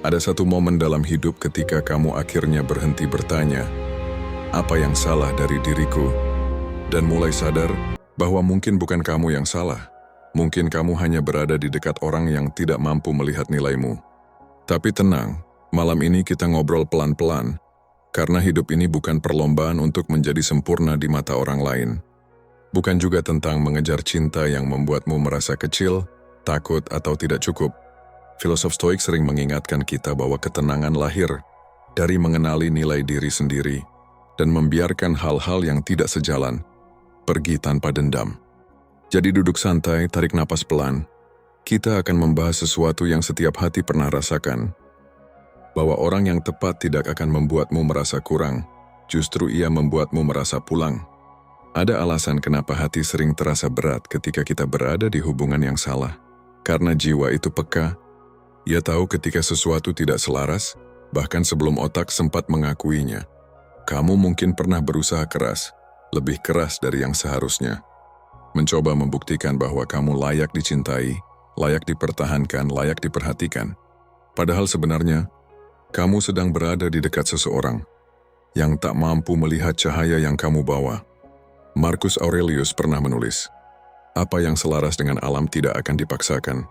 Ada satu momen dalam hidup ketika kamu akhirnya berhenti bertanya, apa yang salah dari diriku? Dan mulai sadar bahwa mungkin bukan kamu yang salah. Mungkin kamu hanya berada di dekat orang yang tidak mampu melihat nilaimu. Tapi tenang, malam ini kita ngobrol pelan-pelan, karena hidup ini bukan perlombaan untuk menjadi sempurna di mata orang lain. Bukan juga tentang mengejar cinta yang membuatmu merasa kecil, takut, atau tidak cukup. Filosof Stoik sering mengingatkan kita bahwa ketenangan lahir dari mengenali nilai diri sendiri dan membiarkan hal-hal yang tidak sejalan pergi tanpa dendam. Jadi duduk santai, tarik napas pelan. Kita akan membahas sesuatu yang setiap hati pernah rasakan. Bahwa orang yang tepat tidak akan membuatmu merasa kurang, justru ia membuatmu merasa pulang. Ada alasan kenapa hati sering terasa berat ketika kita berada di hubungan yang salah. Karena jiwa itu peka. Ia tahu ketika sesuatu tidak selaras, bahkan sebelum otak sempat mengakuinya. Kamu mungkin pernah berusaha keras, lebih keras dari yang seharusnya. Mencoba membuktikan bahwa kamu layak dicintai, layak dipertahankan, layak diperhatikan. Padahal sebenarnya, kamu sedang berada di dekat seseorang yang tak mampu melihat cahaya yang kamu bawa. Marcus Aurelius pernah menulis, apa yang selaras dengan alam tidak akan dipaksakan.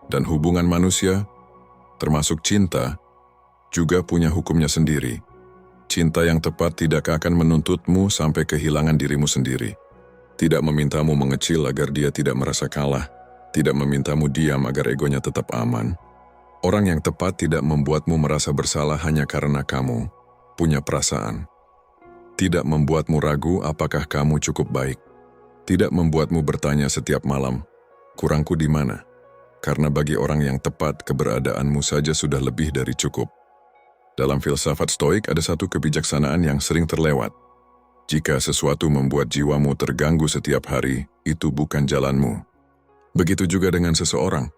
Dan hubungan manusia, termasuk cinta, juga punya hukumnya sendiri. Cinta yang tepat tidak akan menuntutmu sampai kehilangan dirimu sendiri. Tidak memintamu mengecil agar dia tidak merasa kalah. Tidak memintamu diam agar egonya tetap aman. Orang yang tepat tidak membuatmu merasa bersalah hanya karena kamu punya perasaan. Tidak membuatmu ragu apakah kamu cukup baik. Tidak membuatmu bertanya setiap malam, kurangku di mana? Karena bagi orang yang tepat, keberadaanmu saja sudah lebih dari cukup. Dalam filsafat Stoik ada satu kebijaksanaan yang sering terlewat. Jika sesuatu membuat jiwamu terganggu setiap hari, itu bukan jalanmu. Begitu juga dengan seseorang.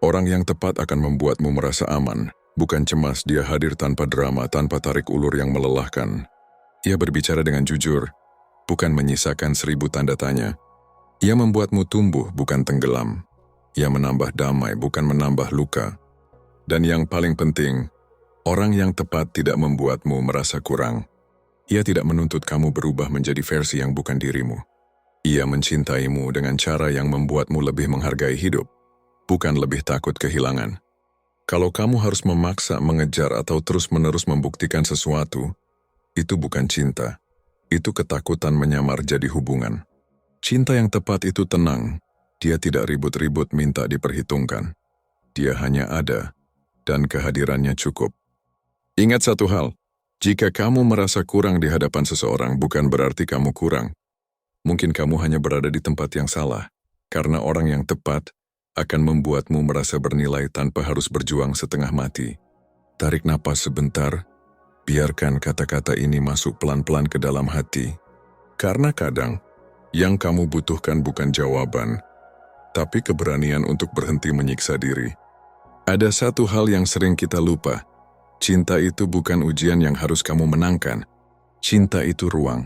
Orang yang tepat akan membuatmu merasa aman, bukan cemas. Dia hadir tanpa drama, tanpa tarik ulur yang melelahkan. Ia berbicara dengan jujur, bukan menyisakan 1000 tanda tanya. Ia membuatmu tumbuh, bukan tenggelam. Ia menambah damai, bukan menambah luka. Dan yang paling penting, orang yang tepat tidak membuatmu merasa kurang. Ia tidak menuntut kamu berubah menjadi versi yang bukan dirimu. Ia mencintaimu dengan cara yang membuatmu lebih menghargai hidup, bukan lebih takut kehilangan. Kalau kamu harus memaksa, mengejar, atau terus-menerus membuktikan sesuatu, itu bukan cinta. Itu ketakutan menyamar jadi hubungan. Cinta yang tepat itu tenang. Dia tidak ribut-ribut minta diperhitungkan. Dia hanya ada, dan kehadirannya cukup. Ingat satu hal, jika kamu merasa kurang di hadapan seseorang, bukan berarti kamu kurang. Mungkin kamu hanya berada di tempat yang salah, karena orang yang tepat akan membuatmu merasa bernilai tanpa harus berjuang setengah mati. Tarik napas sebentar, biarkan kata-kata ini masuk pelan-pelan ke dalam hati. Karena kadang, yang kamu butuhkan bukan jawaban, tapi keberanian untuk berhenti menyiksa diri. Ada satu hal yang sering kita lupa. Cinta itu bukan ujian yang harus kamu menangkan. Cinta itu ruang.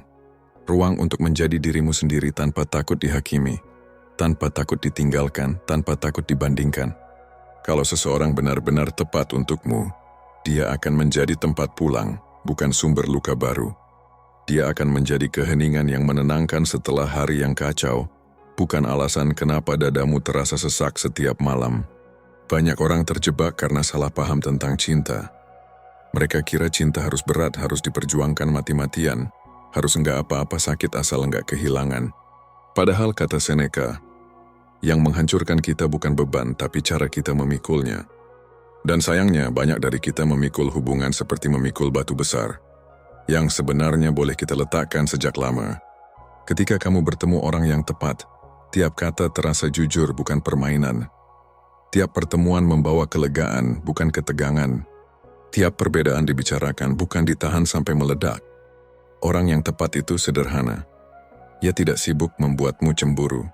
Ruang untuk menjadi dirimu sendiri tanpa takut dihakimi, tanpa takut ditinggalkan, tanpa takut dibandingkan. Kalau seseorang benar-benar tepat untukmu, dia akan menjadi tempat pulang, bukan sumber luka baru. Dia akan menjadi keheningan yang menenangkan setelah hari yang kacau, bukan alasan kenapa dadamu terasa sesak setiap malam. Banyak orang terjebak karena salah paham tentang cinta. Mereka kira cinta harus berat, harus diperjuangkan mati-matian, harus enggak apa-apa sakit asal enggak kehilangan. Padahal kata Seneca, yang menghancurkan kita bukan beban, tapi cara kita memikulnya. Dan sayangnya banyak dari kita memikul hubungan seperti memikul batu besar, yang sebenarnya boleh kita letakkan sejak lama. Ketika kamu bertemu orang yang tepat, tiap kata terasa jujur, bukan permainan. Tiap pertemuan membawa kelegaan, bukan ketegangan. Tiap perbedaan dibicarakan, bukan ditahan sampai meledak. Orang yang tepat itu sederhana. Ia tidak sibuk membuatmu cemburu.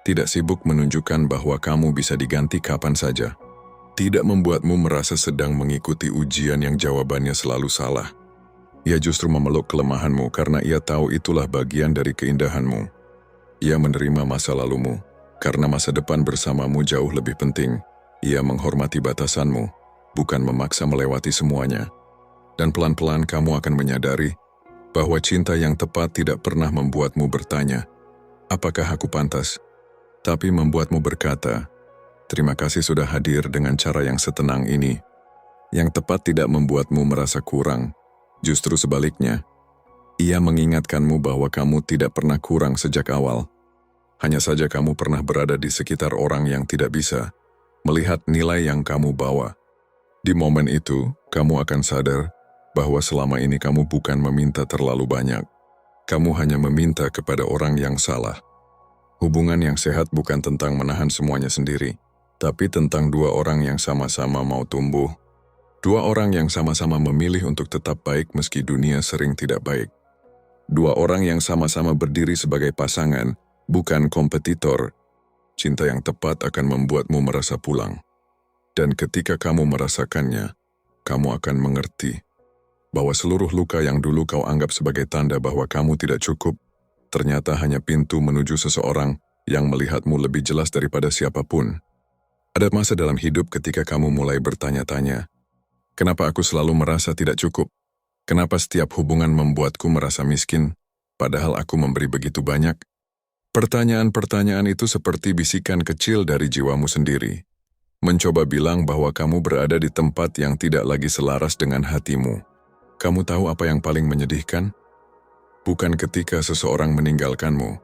Tidak sibuk menunjukkan bahwa kamu bisa diganti kapan saja. Tidak membuatmu merasa sedang mengikuti ujian yang jawabannya selalu salah. Ia justru memeluk kelemahanmu karena ia tahu itulah bagian dari keindahanmu. Ia menerima masa lalumu, karena masa depan bersamamu jauh lebih penting. Ia menghormati batasanmu, bukan memaksa melewati semuanya. Dan pelan-pelan kamu akan menyadari bahwa cinta yang tepat tidak pernah membuatmu bertanya, apakah aku pantas? Tapi membuatmu berkata, terima kasih sudah hadir dengan cara yang setenang ini. Yang tepat tidak membuatmu merasa kurang, justru sebaliknya. Ia mengingatkanmu bahwa kamu tidak pernah kurang sejak awal. Hanya saja kamu pernah berada di sekitar orang yang tidak bisa melihat nilai yang kamu bawa. Di momen itu, kamu akan sadar bahwa selama ini kamu bukan meminta terlalu banyak. Kamu hanya meminta kepada orang yang salah. Hubungan yang sehat bukan tentang menahan semuanya sendiri, tapi tentang dua orang yang sama-sama mau tumbuh. Dua orang yang sama-sama memilih untuk tetap baik meski dunia sering tidak baik. Dua orang yang sama-sama berdiri sebagai pasangan, bukan kompetitor. Cinta yang tepat akan membuatmu merasa pulang. Dan ketika kamu merasakannya, kamu akan mengerti bahwa seluruh luka yang dulu kau anggap sebagai tanda bahwa kamu tidak cukup, ternyata hanya pintu menuju seseorang yang melihatmu lebih jelas daripada siapapun. Ada masa dalam hidup ketika kamu mulai bertanya-tanya, kenapa aku selalu merasa tidak cukup? Kenapa setiap hubungan membuatku merasa miskin, padahal aku memberi begitu banyak? Pertanyaan-pertanyaan itu seperti bisikan kecil dari jiwamu sendiri, mencoba bilang bahwa kamu berada di tempat yang tidak lagi selaras dengan hatimu. Kamu tahu apa yang paling menyedihkan? Bukan ketika seseorang meninggalkanmu,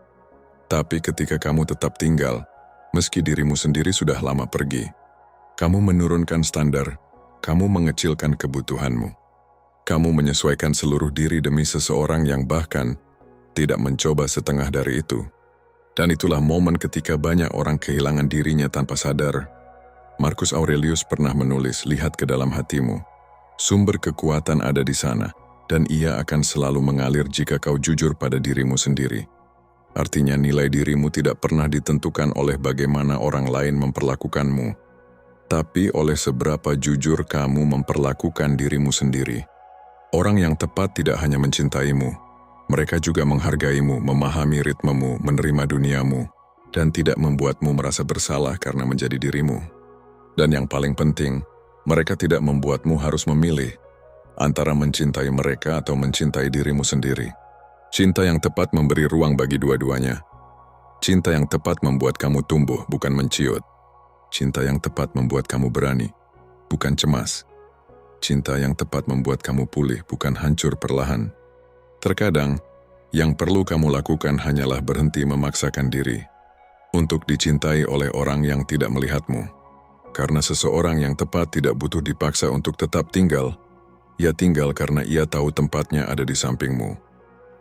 tapi ketika kamu tetap tinggal, meski dirimu sendiri sudah lama pergi. Kamu menurunkan standar, kamu mengecilkan kebutuhanmu. Kamu menyesuaikan seluruh diri demi seseorang yang bahkan tidak mencoba setengah dari itu. Dan itulah momen ketika banyak orang kehilangan dirinya tanpa sadar. Marcus Aurelius pernah menulis, lihat ke dalam hatimu. Sumber kekuatan ada di sana, dan ia akan selalu mengalir jika kau jujur pada dirimu sendiri. Artinya nilai dirimu tidak pernah ditentukan oleh bagaimana orang lain memperlakukanmu, tapi oleh seberapa jujur kamu memperlakukan dirimu sendiri. Orang yang tepat tidak hanya mencintaimu, mereka juga menghargaimu, memahami ritmemu, menerima duniamu, dan tidak membuatmu merasa bersalah karena menjadi dirimu. Dan yang paling penting, mereka tidak membuatmu harus memilih antara mencintai mereka atau mencintai dirimu sendiri. Cinta yang tepat memberi ruang bagi dua-duanya. Cinta yang tepat membuat kamu tumbuh, bukan menciut. Cinta yang tepat membuat kamu berani, bukan cemas. Cinta yang tepat membuat kamu pulih, bukan hancur perlahan. Terkadang, yang perlu kamu lakukan hanyalah berhenti memaksakan diri untuk dicintai oleh orang yang tidak melihatmu. Karena seseorang yang tepat tidak butuh dipaksa untuk tetap tinggal. Ia tinggal karena ia tahu tempatnya ada di sampingmu.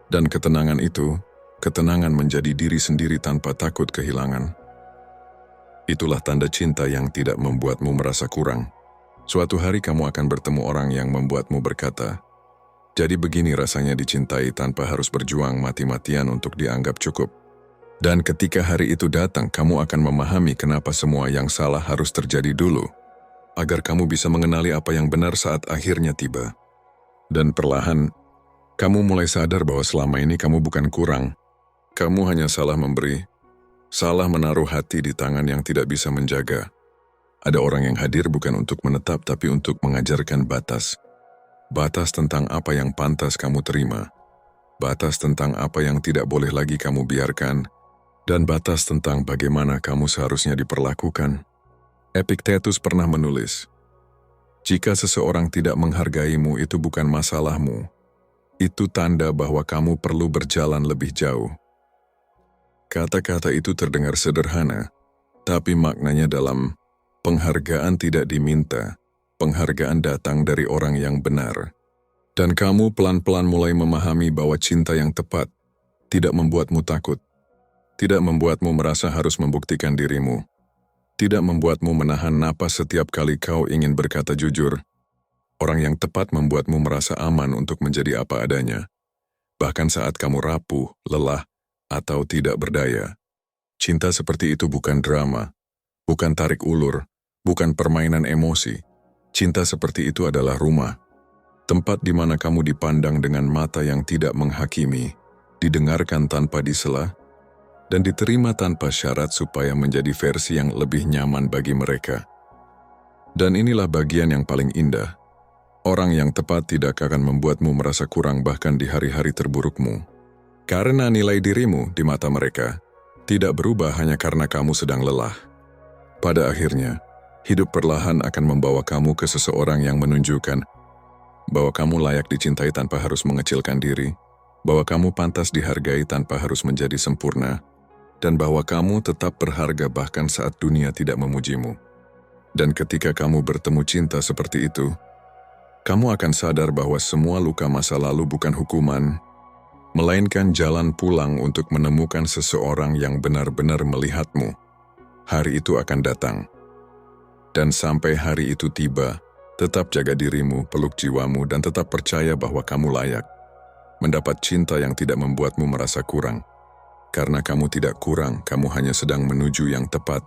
Dan ketenangan itu, ketenangan menjadi diri sendiri tanpa takut kehilangan. Itulah tanda cinta yang tidak membuatmu merasa kurang. Suatu hari kamu akan bertemu orang yang membuatmu berkata, jadi begini rasanya dicintai tanpa harus berjuang mati-matian untuk dianggap cukup. Dan ketika hari itu datang, kamu akan memahami kenapa semua yang salah harus terjadi dulu, agar kamu bisa mengenali apa yang benar saat akhirnya tiba. Dan perlahan, kamu mulai sadar bahwa selama ini kamu bukan kurang. Kamu hanya salah memberi, salah menaruh hati di tangan yang tidak bisa menjaga. Ada orang yang hadir bukan untuk menetap, tapi untuk mengajarkan batas. Batas tentang apa yang pantas kamu terima. Batas tentang apa yang tidak boleh lagi kamu biarkan. Dan batas tentang bagaimana kamu seharusnya diperlakukan. Epictetus pernah menulis, jika seseorang tidak menghargaimu itu bukan masalahmu. Itu tanda bahwa kamu perlu berjalan lebih jauh. Kata-kata itu terdengar sederhana, tapi maknanya dalam penghargaan tidak diminta, penghargaan datang dari orang yang benar. Dan kamu pelan-pelan mulai memahami bahwa cinta yang tepat tidak membuatmu takut. Tidak membuatmu merasa harus membuktikan dirimu. Tidak membuatmu menahan napas setiap kali kau ingin berkata jujur. Orang yang tepat membuatmu merasa aman untuk menjadi apa adanya. Bahkan saat kamu rapuh, lelah, atau tidak berdaya. Cinta seperti itu bukan drama, bukan tarik ulur, bukan permainan emosi. Cinta seperti itu adalah rumah. Tempat di mana kamu dipandang dengan mata yang tidak menghakimi, didengarkan tanpa disela, dan diterima tanpa syarat supaya menjadi versi yang lebih nyaman bagi mereka. Dan inilah bagian yang paling indah. Orang yang tepat tidak akan membuatmu merasa kurang bahkan di hari-hari terburukmu. Karena nilai dirimu di mata mereka tidak berubah hanya karena kamu sedang lelah. Pada akhirnya, hidup perlahan akan membawa kamu ke seseorang yang menunjukkan bahwa kamu layak dicintai tanpa harus mengecilkan diri, bahwa kamu pantas dihargai tanpa harus menjadi sempurna, dan bahwa kamu tetap berharga bahkan saat dunia tidak memujimu. Dan ketika kamu bertemu cinta seperti itu, kamu akan sadar bahwa semua luka masa lalu bukan hukuman, melainkan jalan pulang untuk menemukan seseorang yang benar-benar melihatmu. Hari itu akan datang. Dan sampai hari itu tiba, tetap jaga dirimu, peluk jiwamu, dan tetap percaya bahwa kamu layak mendapat cinta yang tidak membuatmu merasa kurang. Karena kamu tidak kurang, kamu hanya sedang menuju yang tepat.